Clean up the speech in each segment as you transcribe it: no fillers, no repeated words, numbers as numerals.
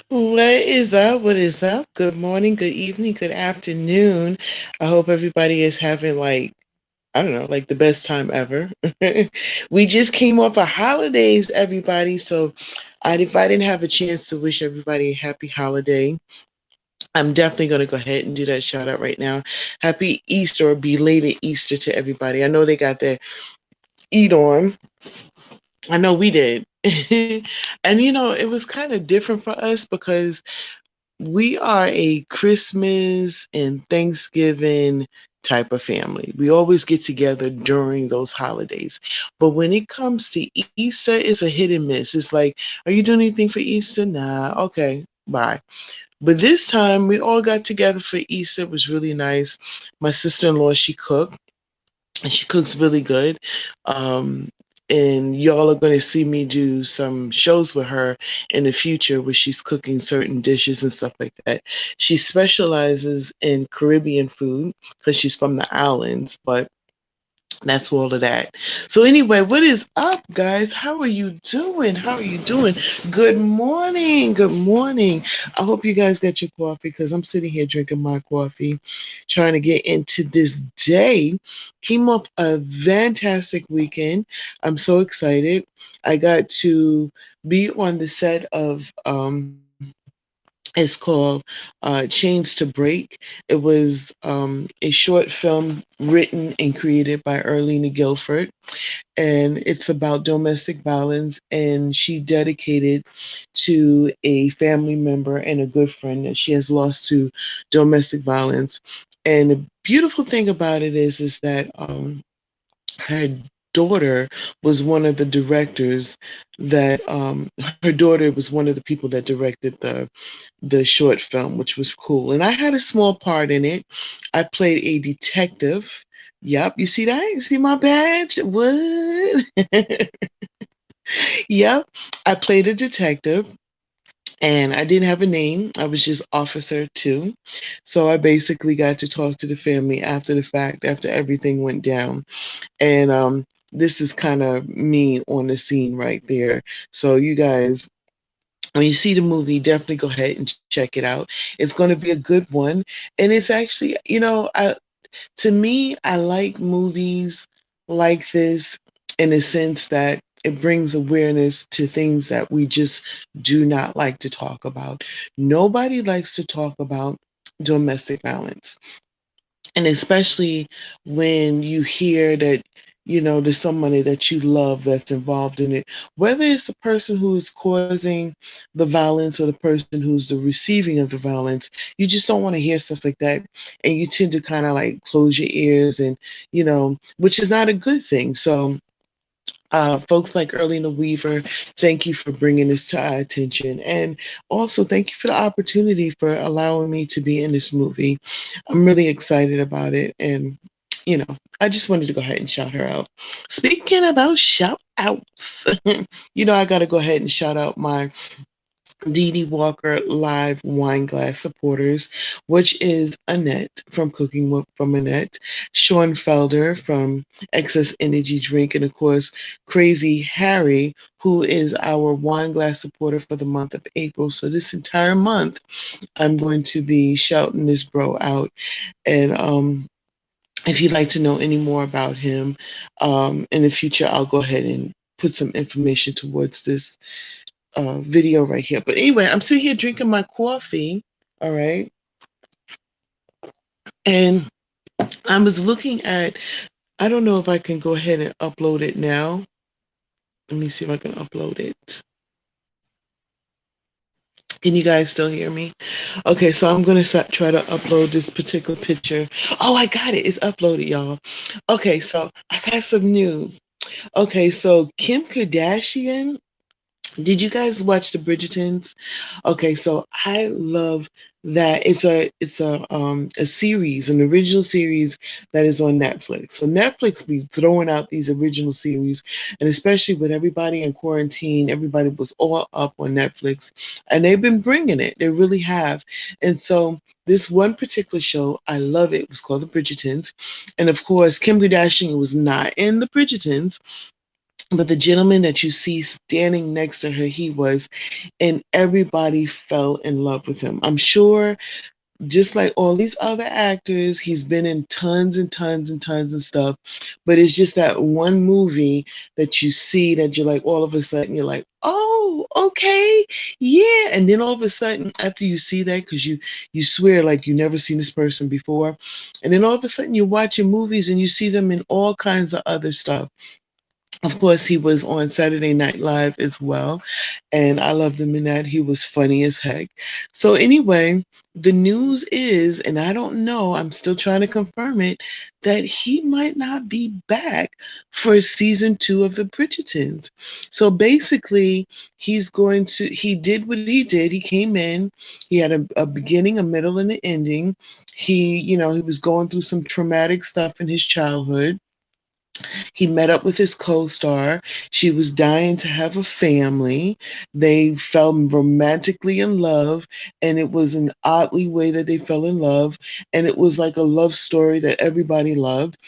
What is up? What is up? Good morning, good evening, good afternoon. I hope everybody is having I don't know, like the best time ever. We just came off of holidays, everybody. So if I didn't have a chance to wish everybody a happy holiday, I'm definitely going to go ahead and do that shout out right now. Happy Easter or belated Easter to everybody. I know they got their eat on. I know we did. And it was kind of different for us because we are a Christmas and Thanksgiving type of family. We always get together during those holidays. But when it comes to Easter, it's a hit and miss. It's like, are you doing anything for Easter? Nah, okay, bye. But this time we all got together for Easter. It was really nice. My sister in law, she cooked and she cooks really good. Um, and y'all are going to see me do some shows with her in the future where she's cooking certain dishes and stuff like that. She specializes in Caribbean food because she's from the islands, but that's all of that. So anyway, what is up, guys? How are you doing? How are you doing? Good morning. Good morning. I hope you guys got your coffee because I'm sitting here drinking my coffee, trying to get into this day. Came off a fantastic weekend. I'm so excited. I got to be on the set of it's called Chains to Break. It was a short film written and created by Erlina Guilford, and it's about domestic violence. And she dedicated to a family member and a good friend that she has lost to domestic violence. And the beautiful thing about it is that her daughter was one of the directors that her daughter was one of the people that directed the short film, which was cool. And I had a small part in it. I played a detective. Yep, you see that? You see my badge? What? Yep, I played a detective. And I didn't have a name. I was just Officer Two. So I basically got to talk to the family after the fact, after everything went down. And this is kind of me on the scene right there. So you guys, when you see the movie, definitely go ahead and check it out. It's going to be a good one, and it's actually, to me, I like movies like this in a sense that it brings awareness to things that we just do not like to talk about. Nobody likes to talk about domestic violence, and especially when you hear that there's somebody that you love that's involved in it, whether it's the person who's causing the violence or the person who's the receiving of the violence. You just don't want to hear stuff like that, and you tend to kind of like close your ears, and which is not a good thing. So folks like Erlina Weaver, thank you for bringing this to our attention. And also, thank you for the opportunity for allowing me to be in this movie. I'm really excited about it. And, I just wanted to go ahead and shout her out. Speaking about shout outs, I got to go ahead and shout out my Dee Walker Live Wine Glass supporters, which is Annette from from Annette, Sean Felder from Excess Energy Drink, and of course, Crazy Harry, who is our wine glass supporter for the month of April. So this entire month, I'm going to be shouting this bro out. And if you'd like to know any more about him, in the future, I'll go ahead and put some information towards this video right here. But anyway, I'm sitting here drinking my coffee. All right. And I was looking at, I don't know if I can go ahead and upload it now. Let me see if I can upload it. Can you guys still hear me? Okay, so I'm going to try to upload this particular picture. Oh, I got it. It's uploaded, y'all. Okay, so I got some news. Okay, so Kim Kardashian, did you guys watch the Bridgertons? Okay, so I love that it's a series, an original series that is on Netflix. So Netflix be throwing out these original series, and especially with everybody in quarantine, everybody was all up on Netflix, and they've been bringing it. They really have. And so this one particular show, I love it. It was called the Bridgertons, and of course, Kim Kardashian was not in the Bridgertons, But the gentleman that you see standing next to her, he was, and everybody fell in love with him. I'm sure just like all these other actors, he's been in tons and tons and tons of stuff. But it's just that one movie that you see that you're like, all of a sudden, you're like, oh, okay, yeah. And then all of a sudden, after you see that, because you swear like you never seen this person before, and then all of a sudden you're watching movies and you see them in all kinds of other stuff. Of course, he was on Saturday Night Live as well, and I loved him in that. He was funny as heck. So, anyway, the news is, and I don't know, I'm still trying to confirm it, that he might not be back for season two of the Bridgertons. So, basically, he did what he did. He came in, he had a beginning, a middle, and an ending. He was going through some traumatic stuff in his childhood. He met up with his co star. She was dying to have a family. They fell romantically in love, and it was an oddly way that they fell in love. And it was like a love story that everybody loved.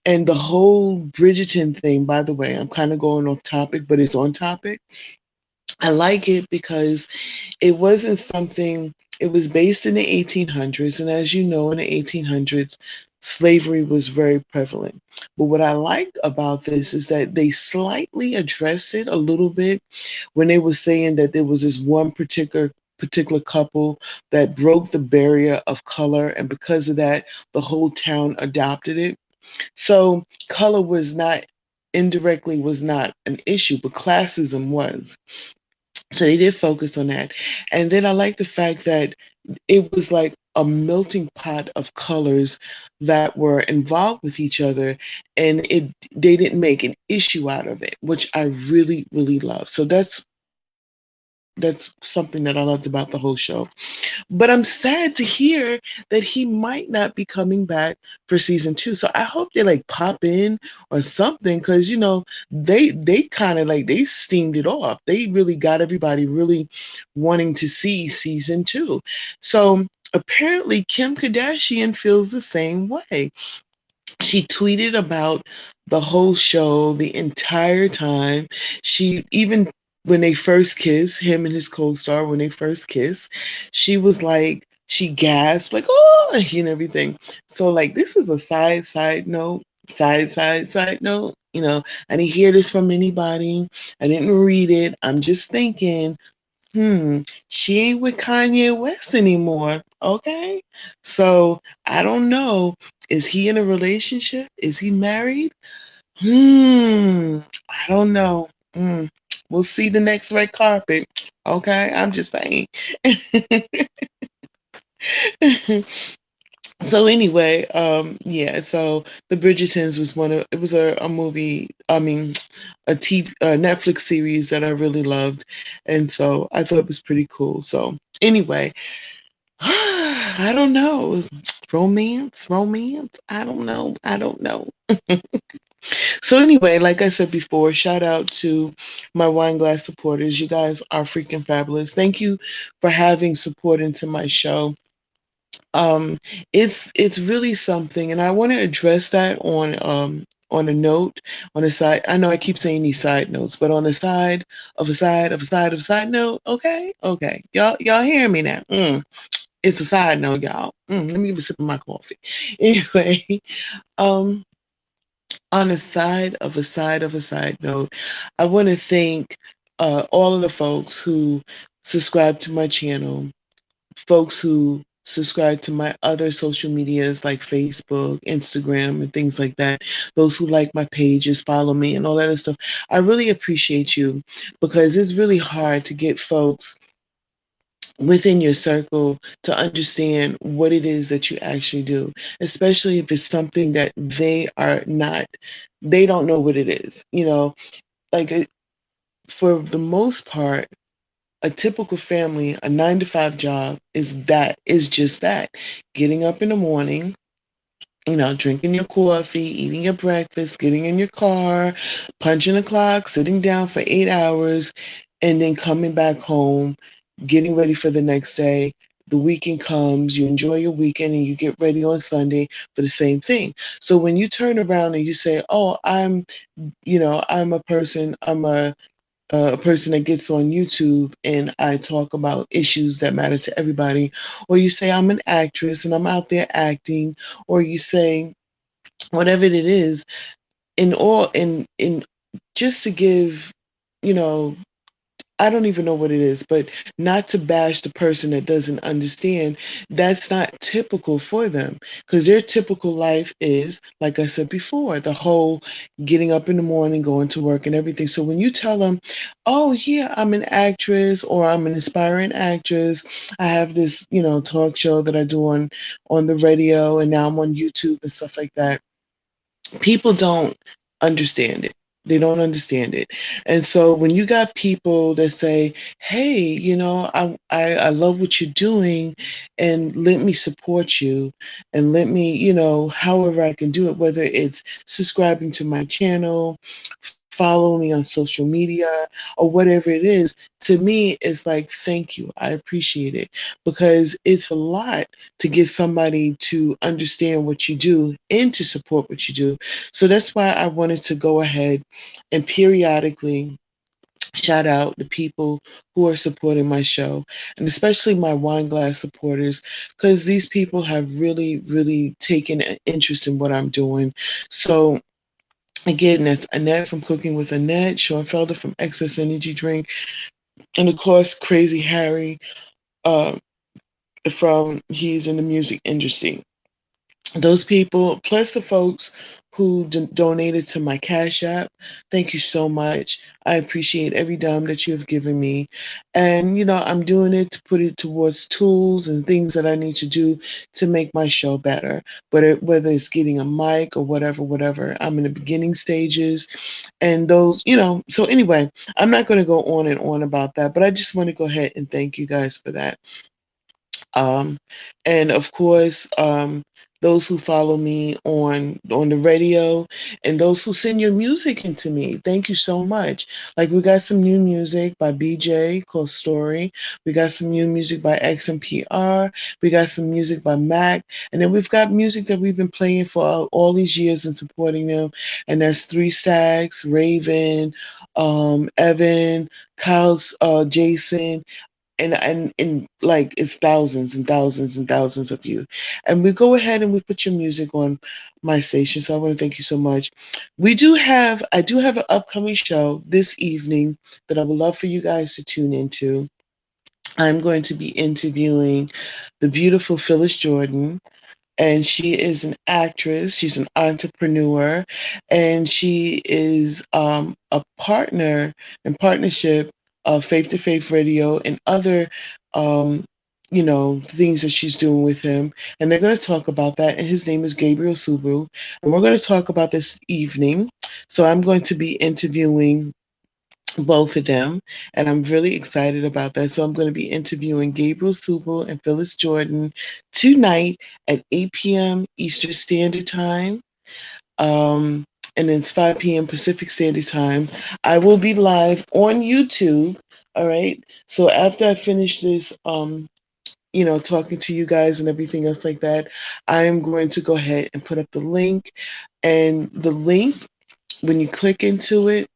And the whole Bridgerton thing, by the way, I'm kind of going off topic, but it's on topic. I like it because it wasn't something, it was based in the 1800s. And as you know, in the 1800s, slavery was very prevalent. But what I like about this is that they slightly addressed it a little bit when they were saying that there was this one particular couple that broke the barrier of color, and because of that the whole town adopted it. So color was not, indirectly was not an issue, but classism was. So they did focus on that. And then I like the fact that it was like a melting pot of colors that were involved with each other, and it they didn't make an issue out of it, which I really, really love. So that's something that I loved about the whole show. But I'm sad to hear that he might not be coming back for season two. So I hope they like pop in or something, because they kind of like they steamed it off. They really got everybody really wanting to see season two. So apparently Kim Kardashian feels the same way. She tweeted about the whole show the entire time. She even, when they first kissed, him and his co-star, when they first kissed, she was like, she gasped like, oh, and everything. So like, this is a side note, side note. I didn't hear this from anybody. I didn't read it. I'm just thinking, she ain't with Kanye West anymore. Okay. So I don't know. Is he in a relationship? Is he married? I don't know. We'll see the next red carpet. Okay. I'm just saying. So anyway, yeah, so the Bridgertons was it was a movie, I mean, a Netflix series that I really loved. And so I thought it was pretty cool. So anyway, I don't know. Romance. I don't know. So anyway, like I said before, shout out to my wine glass supporters. You guys are freaking fabulous. Thank you for having support into my show. um it's really something, and I want to address that on a note, on a side. I know I keep saying these side notes, but on a side of a side of a side of a side note. Okay, y'all hear me now. It's a side note, y'all. Let me give a sip of my coffee. Anyway, um on a side of a side of a side note, I want to thank all of the folks who subscribe to my channel, folks who subscribe to my other social medias like Facebook, Instagram, and things like that. Those who like my pages, follow me, and all that other stuff. I really appreciate you, because it's really hard to get folks within your circle to understand what it is that you actually do, especially if it's something that they don't know what it is. Like for the most part, a typical family, a 9 to 5 job is just that. Getting up in the morning, drinking your coffee, eating your breakfast, getting in your car, punching the clock, sitting down for 8 hours, and then coming back home, getting ready for the next day. the weekend comes, you enjoy your weekend, and you get ready on Sunday for the same thing. So when you turn around and you say, "Oh, I'm a person, I'm a person that gets on YouTube and I talk about issues that matter to everybody," or you say, "I'm an actress and I'm out there acting," or you say whatever it is, in just to give, you know, I don't even know what it is, but not to bash the person that doesn't understand, that's not typical for them. Because their typical life is, like I said before, the whole getting up in the morning, going to work, and everything. So when you tell them, "Oh, yeah, I'm an actress or I'm an aspiring actress, I have this, talk show that I do on the radio, and now I'm on YouTube and stuff like that," people don't understand it. They don't understand it. And so when you got people that say, "Hey, I love what you're doing and let me support you and let me, however I can do it, whether it's subscribing to my channel, follow me on social media, or whatever it is," to me, it's like, thank you. I appreciate it because it's a lot to get somebody to understand what you do and to support what you do. So that's why I wanted to go ahead and periodically shout out the people who are supporting my show, and especially my wine glass supporters, because these people have really, really taken an interest in what I'm doing. So again, that's Annette from Cooking with Annette, Sean Felder from Excess Energy Drink, and of course, Crazy Harry uh, from he's in the music industry. Those people, plus the folks who donated to my Cash App, thank you so much. I appreciate every dime that you have given me. And, I'm doing it to put it towards tools and things that I need to do to make my show better. But whether it's getting a mic or whatever, whatever, I'm in the beginning stages. And so anyway, I'm not going to go on and on about that, but I just want to go ahead and thank you guys for that. Um, and of course, those who follow me on the radio and those who send your music into me, thank you so much. Like we got some new music by BJ called Story. We got some new music by XMPR. We got some music by Mac, and then we've got music that we've been playing for all these years and supporting them. And that's Three Stacks, Raven, Evan, Kyle's, Jason, and like it's thousands and thousands and thousands of you. And we go ahead and we put your music on my station, so I want to thank you so much. I do have an upcoming show this evening that I would love for you guys to tune into. I'm going to be interviewing the beautiful Phyllis Jordan, and she is an actress. She's an entrepreneur, and she is a partner in partnership of Faith to Faith Radio and other, um, things that she's doing with him. And they're going to talk about that. And his name is Gabriel Subaru, and we're going to talk about this evening. So I'm going to be interviewing both of them, and I'm really excited about that. So I'm going to be interviewing Gabriel Subel and Phyllis Jordan tonight at 8 p.m. Eastern Standard Time. Um, and it's 5 p.m. Pacific Standard Time. I will be live on YouTube. All right. So after I finish this, talking to you guys and everything else like that, I am going to go ahead and put up the link. And the link, when you click into it,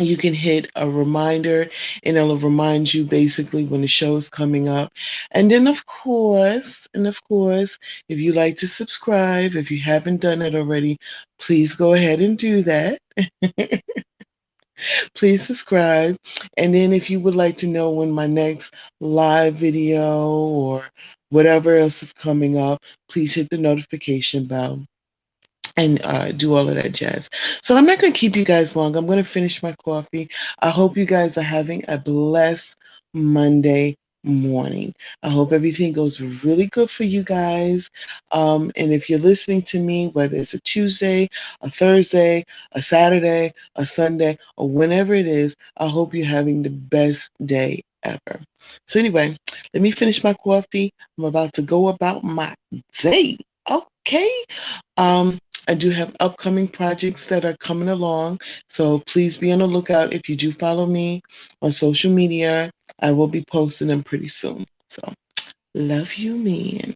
you can hit a reminder and it'll remind you basically when the show is coming up. And then of course, if you like to subscribe, if you haven't done it already, please go ahead and do that. Please subscribe. And then if you would like to know when my next live video or whatever else is coming up, please hit the notification bell and do all of that jazz. So I'm not going to keep you guys long. I'm going to finish my coffee. I hope you guys are having a blessed Monday morning. I hope everything goes really good for you guys. And if you're listening to me, whether it's a Tuesday, a Thursday, a Saturday, a Sunday, or whenever it is, I hope you're having the best day ever. So anyway, let me finish my coffee. I'm about to go about my day. Okay. Um, I do have upcoming projects that are coming along, so please be on the lookout. If you do follow me on social media, I will be posting them pretty soon. So, Love you, man.